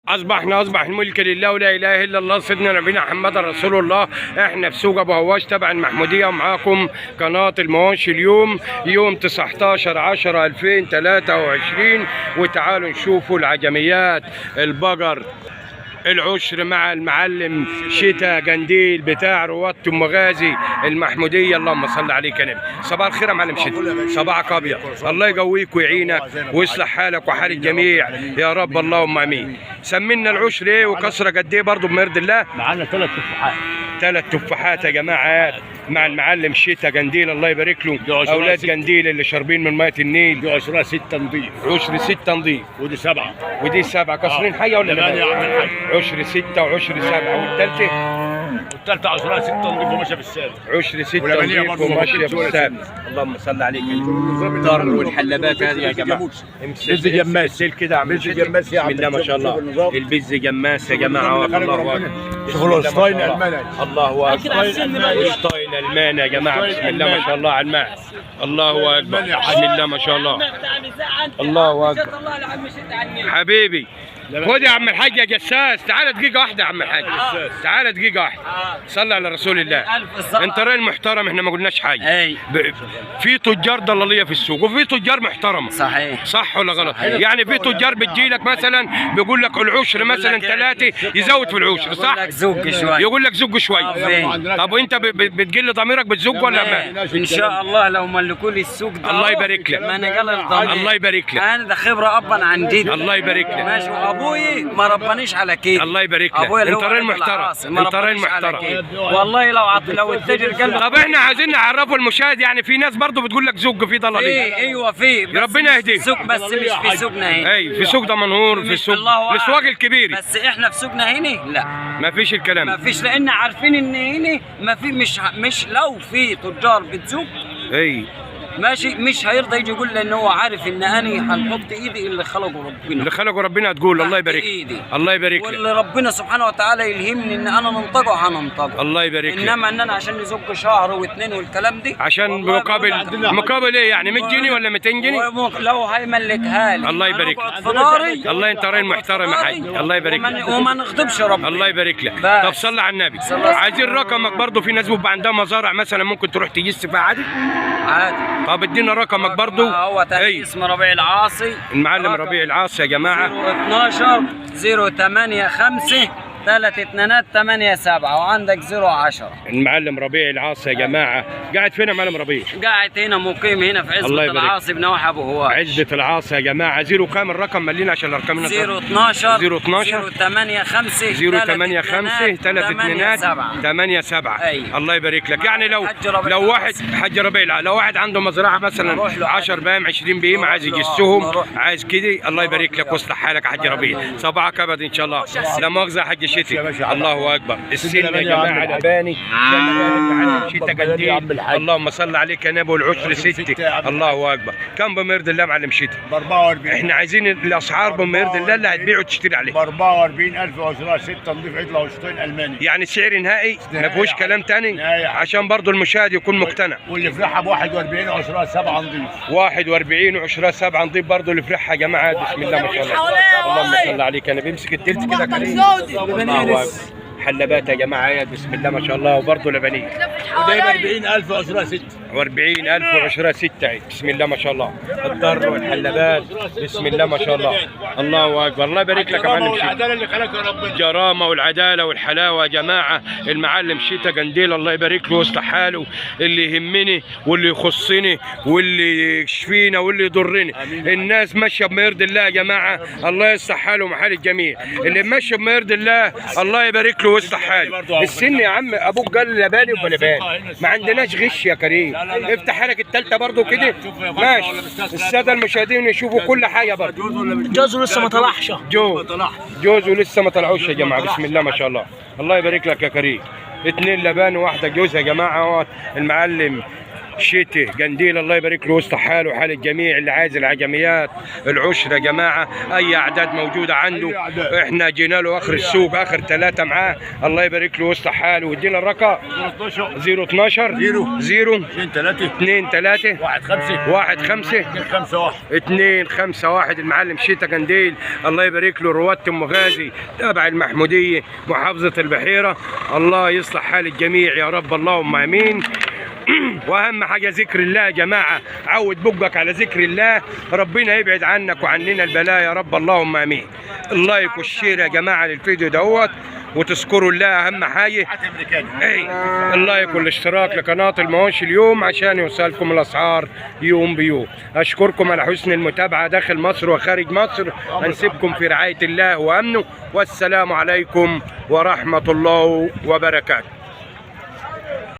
اصبح الملك لله ولا اله الا الله سيدنا نبينا محمد رسول الله. احنا في سوق ابو هواش تبع المحموديه، ومعاكم قناه المواشي. اليوم يوم 19/10/2023، وتعالوا نشوفوا العجميات البقر العشر مع المعلم شتا جنديل بتاع رواد ام غازي المحموديه. اللهم صل عليك يا نبي. صباح الخير يا معلم شتا، صباحك ابيض. الله يقويك ويعينك ويصلح حالك وحال الجميع يا رب، اللهم امين. سمينا العشر ايه وكسره قد ايه برضه بمرد الله؟ معانا 3 تفاحات. 3 تفاحات يا جماعه مع المعلم شتا جنديل، الله يبارك له. اولاد جنديل اللي شاربين من ميه النيل. دي عشرة 6 نضيف. عشر 6 نضيف. ودي 7. ودي 7 كسرين حيه ولا لا؟ يا عم الحاج. عشر 6 وعشر 7. والثالثه؟ والثالثه عشرة 6 نضيف وماشيه بالسالب. عشر 6 نضيف وماشيه بالسالب. اللهم صل عليك يا الدار والحلبات هذه يا جماعه. بز جماس كده عم بز جماس يا عم. بسم الله ما شاء الله. البز جماس يا جماعه. الله اكبر. شغل الشطاين الماني. الله اكبر. الشطاين الماني يا جماعه. بسم الله ما شاء الله على الماء. الله اكبر. بسم الله ما شاء الله. الله اكبر حبيبي. خد يا عم الحاج يا جساس، تعالى دقيقة واحدة يا عم الحاج. تعالى دقيقة واحدة. صلى على رسول الله. انت راجل محترم، احنا ما قلناش حاجة. في تجار ضلالية في السوق وفي تجار محترمة. صحيح. صح ولا غلط؟ يعني في تجار بتجيلك مثلا بيقول لك العشر مثلا 3 يزود في العشر، صح؟ يقول لك زق شوية. طب وانت بتجل ضميرك بتزق ولا ما؟ ان شاء الله لو ملكوا لي السوق ده الله يبارك لك. ما انا قال الضمير. الله يبارك لك. انا ده خبرة ابا عن جد. الله يبارك لك. ماشي. ابوي ما ربانيش على كده. الله يبارك لك. ابوي انت راجل محترم. انت راجل محترم والله. لو التاجر قال. طب احنا عايزين نعرفوا المشاهد، يعني في ناس برضه بتقول لك زق في ضلاليه. ايوه في. ربنا يهديك. سوق بس مش في سوقنا هنا. اي في سوق دمنهور، في السوق الاسواق الكبيره. بس احنا في سوقنا هنا لا، ما فيش الكلام. ما فيش، لان عارفين ان هنا ما في. مش لو في تجار بتزق اي ماشي مش هيرضى يجي يقول لي ان هو عارف ان انا هنحط ايدي اللي خلقه ربنا. اللي خلقه ربنا تقول الله يبارك. الله يبارك لك. واللي ربنا سبحانه وتعالى يلهمني ان انا ننطقه هننطقه. الله يبارك لك. انما ان انا عشان نزق شهر واثنين والكلام دي عشان مقابل ايه يعني 100 جنيه ولا 200 جنيه؟ لو هيملكها لي الله يبارك لك. في داري. الله انت راجل محترم يا حاج. الله يبارك لك. وما نغضبش ربنا. الله يبارك لك. طب صلي على النبي. عايزين رقمك برضه. في ناس بيبقى عندها مزارع مثلا ممكن تروح تجس فيها عادي. طب ادينا رقمك برضه. هو تاني اسمه ربيع العاصي. المعلم ربيع العاصي يا جماعه. 012 085 3287 وعندك 010. المعلم ربيع العاصي يا جماعه. قاعد فين يا معلم ربيع؟ قاعد هنا مقيم هنا في عزبة العاصي بنواحي ابو هواش. عزبة العاصي يا جماعه. زيرو كام الرقم؟ ملينا عشان الارقام هنا. 012 012 085 085 327. الله يبارك لك. يعني لو واحد حاج ربيع، لو واحد عنده مزرعه مثلا 10 بهائم 20 بهيمه عايز يجسهم، عايز كده، الله يبارك لك ويصلح حالك يا حاج ربيع. صباحك ابد ان شاء الله. لا مؤاخذه يا حاج شتي. الله اكبر. السن يا جماعه الاباني شتا جنديل. اللهم صل عليك يا نبي. والعشر 6. الله اكبر. كم بمرد الله معلم شتا؟ ب 44. احنا عايزين الاسعار بمرد الله اللي هتبيع وتشتري عليه. ب 44,000 وعشرة 6 نضيف عدله وشطين الماني. يعني سعر نهائي ما فيهوش كلام تاني عشان برضه المشاهد يكون مقتنع. واللي فرحها ب 41 وعشرة 7 نضيف. 41 وعشرة 7 نضيف برضه اللي فرحها يا جماعه. بسم الله ما شاء الله. اللهم صل عليك. انا بمسك التلت كده كريم. حلبات يا جماعه. بسم الله ما شاء الله. وبرضه لبنيه. وده ب 40,000 وعشرة 6. 40,000 وعشرة 6. بسم الله ما شاء الله. الضر والحلبات. بسم الله ما شاء الله. الله اكبر. الله يبارك لك يا معلم شتا. العداله اللي خلقها ربنا. الجرامه والعداله والحلاوه يا جماعه. المعلم شتا جنديل الله يبارك له ويصلح حاله. اللي يهمني واللي يخصني واللي يشفينا واللي يضرني. الناس ماشيه بما يرضي الله يا جماعه. الله يصلح حاله ومحال الجميع. اللي ماشي بما يرضي الله الله يبارك له ويصلح حاله. السن يا عم ابوك قال لباني وبلبان. ما عندناش غش يا كريم. افتح حالك الثالثه برضه كده. ماشي. الساده المشاهدين يشوفوا كل حاجه برضه. جوزه لسه ما طلعش. جوزه لسه ما طلعوش يا جماعه. بسم الله ما شاء الله. الله يبارك لك يا كريم. 2 لبان وواحده جوز يا جماعه. المعلم شتي قنديل الله يبارك له وسط حاله وحال الجميع. اللي عايز العجميات العشر يا جماعه اي اعداد موجوده عنده. احنا جينا له اخر السوق اخر 3 معاه الله يبارك له وسط حاله. وادينا الرقم 012 0 2 3 1 5 2 5 1. المعلم شيتا قنديل الله يبارك له رواد ام غازي تابع المحموديه محافظه البحيره. الله يصلح حال الجميع يا رب اللهم امين. واهم حاجه ذكر الله يا جماعه. عود بقك على ذكر الله ربنا يبعد عنك وعننا البلاء يا رب اللهم امين. اللايك والشير يا جماعه للفيديو دوت وتذكروا الله اهم حاجه. اللايك والاشتراك لقناه المواشي اليوم عشان يوصلكم الاسعار يوم بيوم. اشكركم على حسن المتابعه داخل مصر وخارج مصر. هنسيبكم في رعايه الله وامنه والسلام عليكم ورحمه الله وبركاته.